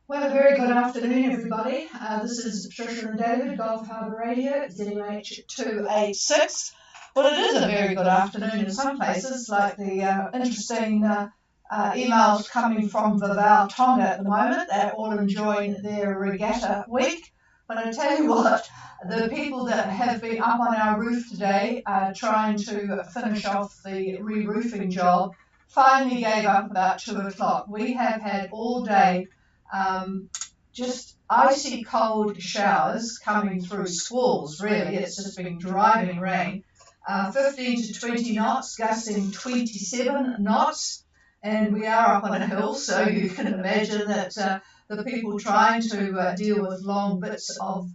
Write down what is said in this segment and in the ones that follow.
Well, a very good afternoon, everybody. This is Patricia and David, Gulf Harbour Radio, ZMH 286. Well, it is a very good afternoon in some places, like the interesting emails coming from Vavau Tonga at the moment. They're all enjoying their regatta week. But I tell you what, the people that have been up on our roof today trying to finish off the re-roofing job finally gave up about 2 o'clock. We have had all day um, just icy cold showers coming through squalls, really. It's just been driving rain. 15 to 20 knots, gusting 27 knots. And we are up on a hill, so you can imagine that the people trying to deal with long bits of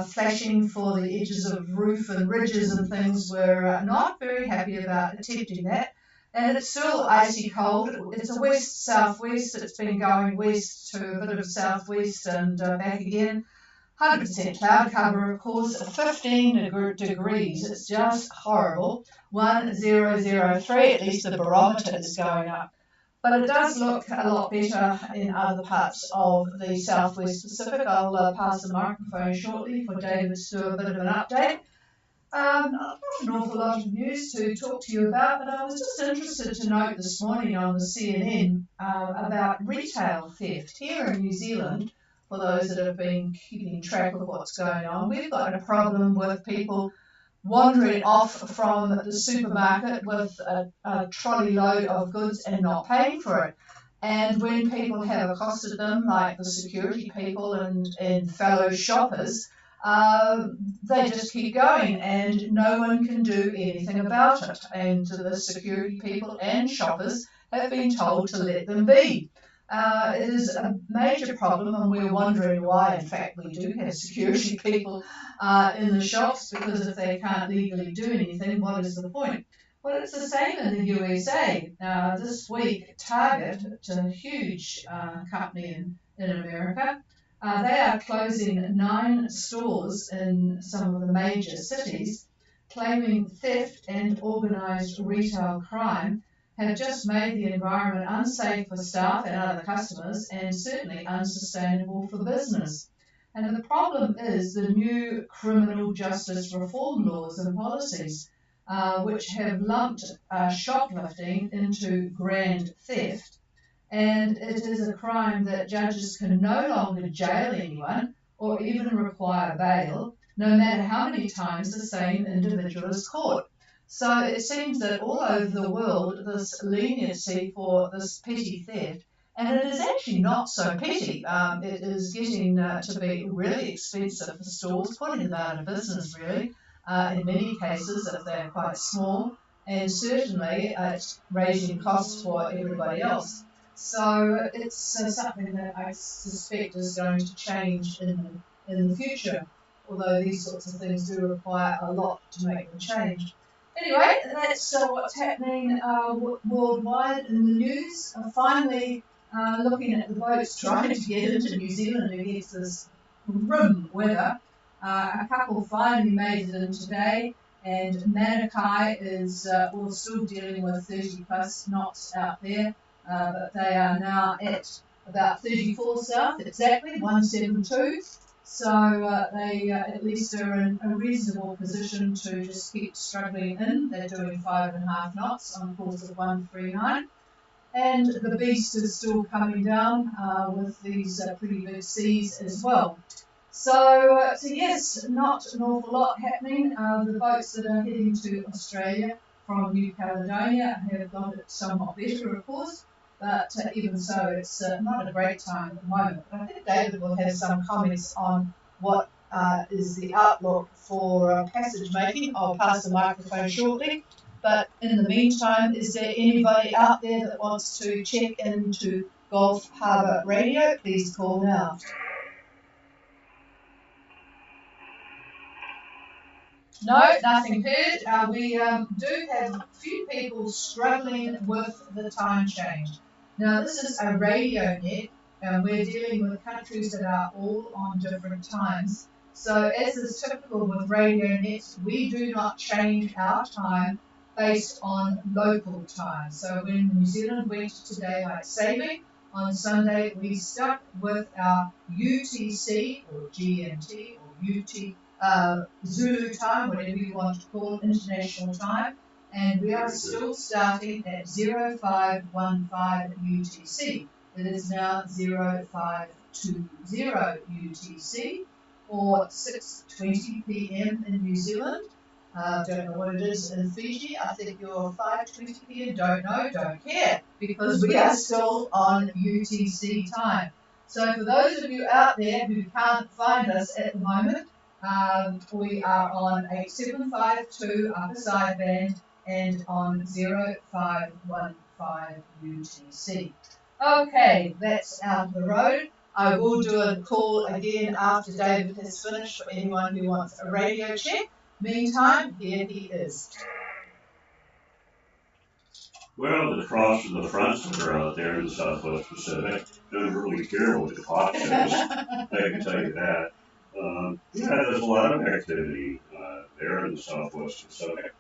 flashing for the edges of roof and ridges and things were not very happy about attempting that. And it's still icy cold. It's a west-southwest. It's been going west to a bit of southwest and back again. 100% cloud cover, of course, 15 degrees. It's just horrible. 1003, at least the barometer is going up. But it does look a lot better in other parts of the southwest Pacific. I'll pass the microphone shortly for David to do a bit of an update. Not an awful lot of news to talk to you about, but I was just interested to note this morning on the CNN about retail theft here in New Zealand. For those that have been keeping track of what's going on, we've got a problem with people wandering off from the supermarket with a trolley load of goods and not paying for it. And when people have accosted them, like the security people and fellow shoppers, they just keep going and no one can do anything about it. And the security people and shoppers have been told to let them be. It is a major problem, and we're wondering why, in fact, we do have security people in the shops, because if they can't legally do anything, what is the point? Well, it's the same in the USA. This week, Target, a huge company in America, they are closing 9 stores in some of the major cities, claiming theft and organised retail crime have just made the environment unsafe for staff and other customers, and certainly unsustainable for business. And the problem is the new criminal justice reform laws and policies, which have lumped shoplifting into grand theft. And it is a crime that judges can no longer jail anyone or even require bail, no matter how many times the same individual is caught. So it seems that all over the world, this leniency for this petty theft, and it is actually not so petty. It is getting to be really expensive for stores, putting them out of business, really, in many cases if they're quite small, and certainly it's raising costs for everybody else. So it's something that I suspect is going to change in the future, although these sorts of things do require a lot to make them change. Anyway, that's what's happening worldwide in the news. Finally, looking at the boats trying to get into New Zealand against this grim weather, a couple finally made it in today, and Manakai is still dealing with 30 plus knots out there, but they are now at about 34 south, exactly 172. So they at least are in a reasonable position to just keep struggling in. They're doing 5.5 knots on a course of 139. And the beast is still coming down with these pretty big seas as well. So yes, not an awful lot happening. The boats that are heading to Australia from New Caledonia have got it somewhat better, of course. But even so, it's not a great time at the moment. But I think David will have some comments on what is the outlook for passage making. I'll pass the microphone shortly. But in the meantime, is there anybody out there that wants to check into Gulf Harbour Radio? Please call now. No, nothing heard. We do have a few people struggling with the time change. Now, this is a radio net, and we're dealing with countries that are all on different times. So, as is typical with radio nets, we do not change our time based on local time. So, when New Zealand went to daylight saving, On Sunday, we stuck with our UTC or GMT or Zulu time, whatever you want to call it, international time, and we are still starting at 0515 UTC. It is now 0520 UTC or 6:20 p.m. in New Zealand. Don't know what it is in Fiji. I think you're 5:20 p.m. Don't know, don't care, because we are still on UTC time. So for those of you out there who can't find us at the moment, we are on 8752 upper sideband and on 0515 UTC. Okay, that's out of the road. I will do a call again after David has finished for anyone who wants a radio check. Meantime, here he is. Well, the troughs and the fronts that are out there in the Southwest Pacific don't really care what the clock says. I can tell you that. There's a lot of activity there in the Southwest Pacific.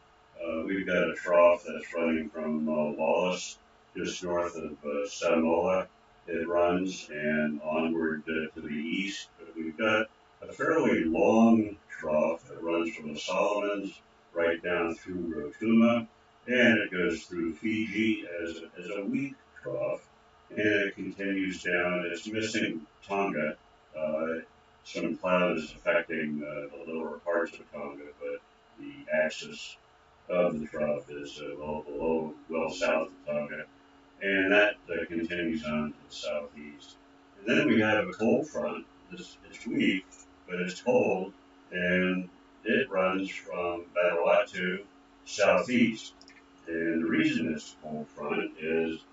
We've got a trough that's running from Wallace, just north of Samoa. It runs and onward to the east. But we've got a fairly long trough that runs from the Solomons right down through Rotuma, and it goes through Fiji as a weak trough, and it continues down. It's missing Tonga. Some cloud is affecting the lower parts of Tonga, but the axis of the trough is well south of Tonga, and that continues on to the southeast. And then we have a cold front. It's weak, but it's cold, and it runs from Vanuatu southeast. And the reason it's a cold front is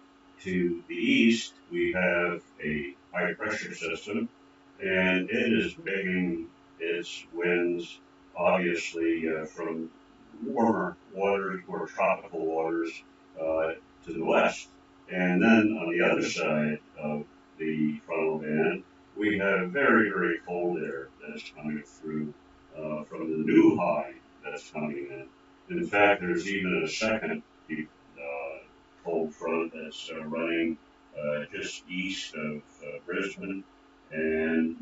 to the east we have a high pressure system, and it is bringing its winds obviously from warmer waters, more tropical waters to the west. And then on the other side of the frontal band, we have very, very cold air that's coming through from the new high that's coming in. In fact, there's even a second cold front that's running just east of Brisbane and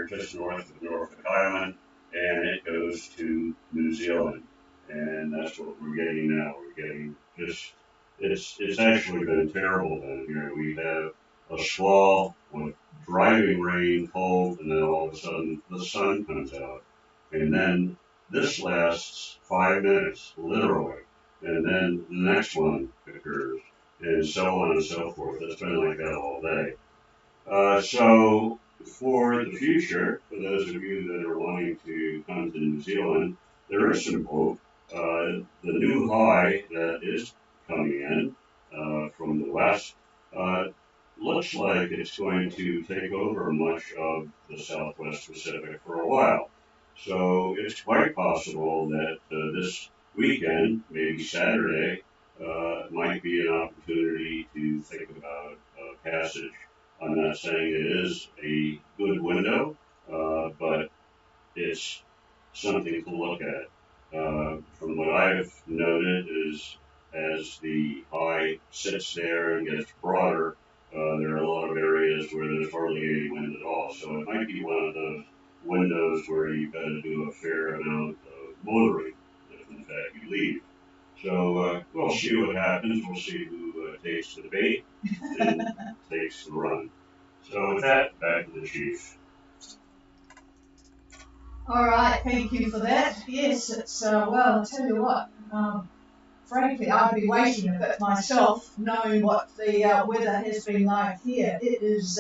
just north of Norfolk Island, and it goes to New Zealand. And that's what we're getting now. We're getting it's actually been terrible down here. We have a squall with driving rain, cold, and then all of a sudden the sun comes out. And then this lasts 5 minutes, literally. And then the next one occurs, and so on and so forth. It's been like that all day. So for the future, for those of you that are wanting to come to New Zealand, there is some hope. The new high that is coming in from the west looks like it's going to take over much of the Southwest Pacific for a while. So it's quite possible that this weekend, maybe Saturday, might be an opportunity to think about passage. I'm not saying it is a good window, but it's something to look at. From what I've noted is as the high sits there and gets broader, there are a lot of areas where there's hardly any wind at all. So it might be one of those windows where you've got to do a fair amount of motoring if in fact you leave. So we'll see what happens. We'll see who takes the bait and takes the run. So with that, back to the chief. All right, thank you for that. Yes, it's, well, I'll tell you what, frankly, I've been waiting a bit myself, knowing what the weather has been like here. It is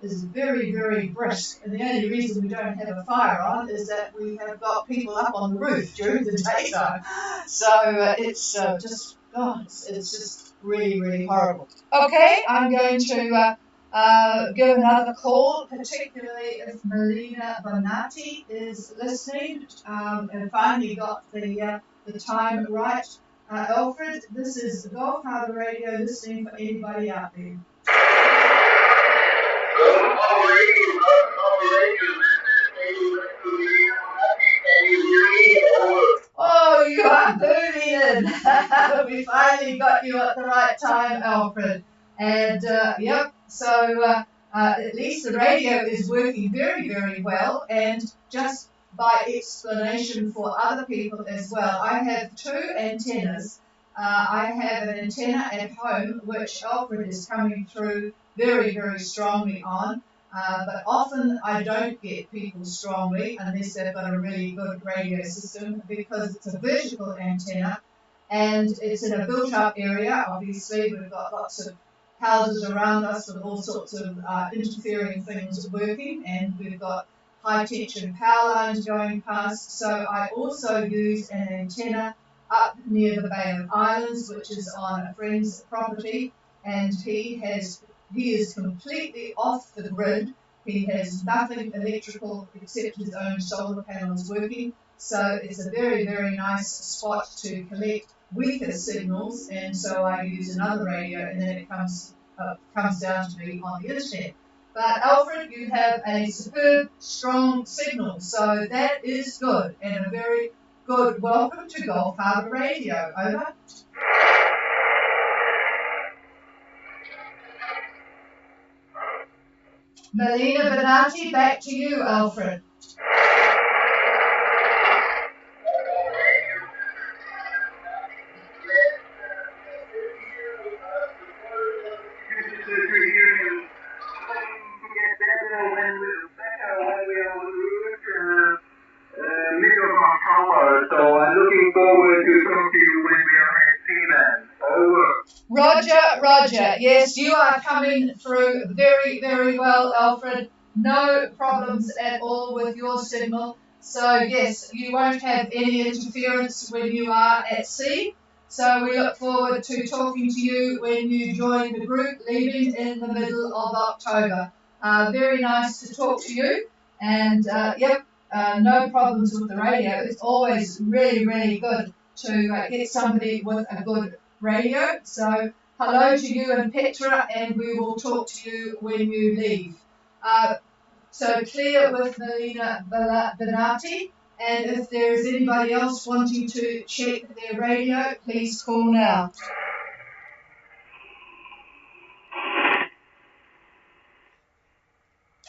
very, very brisk, and the only reason we don't have a fire on is that we have got people up on the roof during the daytime. So it's just, it's just really, really horrible. Okay, I'm going to give another call, particularly if Melina Bonatti is listening, and finally got the time right. Alfred, this is Gulf Harbour Radio, listening for anybody out there. Oh, you are booming in. We finally got you at the right time, Alfred. And, yep, So at least the radio is working very, very well, and just by explanation for other people as well, I have two antennas. I have an antenna at home which Alfred is coming through very, very strongly on, but often I don't get people strongly unless they've got a really good radio system, because it's a vertical antenna and it's in a built-up area. Obviously, we've got lots of houses around us with all sorts of interfering things working, and we've got high-tension power lines going past. So I also use an antenna up near the Bay of Islands, which is on a friend's property, and he is completely off the grid. He has nothing electrical except his own solar panels working. So it's a very, very nice spot to collect weaker signals, and so I use another radio, and then it comes down to me on the internet. But Alfred, you have a superb, strong signal, so that is good, and a very good welcome to Gulf Harbour Radio. Over. Melina Benatti, back to you, Alfred. So I'm looking forward to talk to you when we are at Sealand. Over. Roger. Yes, you are coming through very, very well, Alfred. No problems at all with your signal. So yes, you won't have any interference when you are at sea. So we look forward to talking to you when you join the group leaving in the middle of October. Very nice to talk to you. And no problems with the radio. It's always really, really good to get somebody with a good radio. So hello to you and Petra, and we will talk to you when you leave. So clear with Melina Benatti, and if there is anybody else wanting to check their radio, please call now.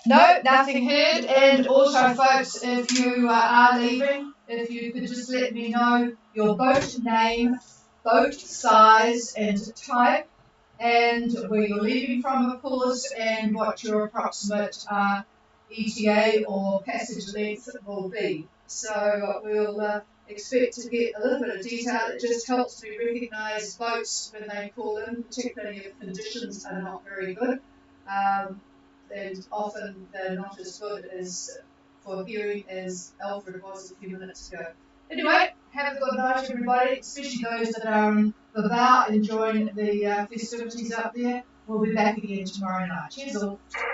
No, nothing heard. And also, folks, if you are leaving, if you could just let me know your boat name, boat size and type, and where you're leaving from, of course, and what your approximate ETA or passage length will be. So we'll expect to get a little bit of detail. It just helps me recognise boats when they call in, particularly if conditions are not very good. And often they're not as good as for hearing as Alfred was a few minutes ago. Anyway, have a good night, everybody, especially those that are in the bow enjoying the festivities up there. We'll be back again tomorrow night. Cheers all.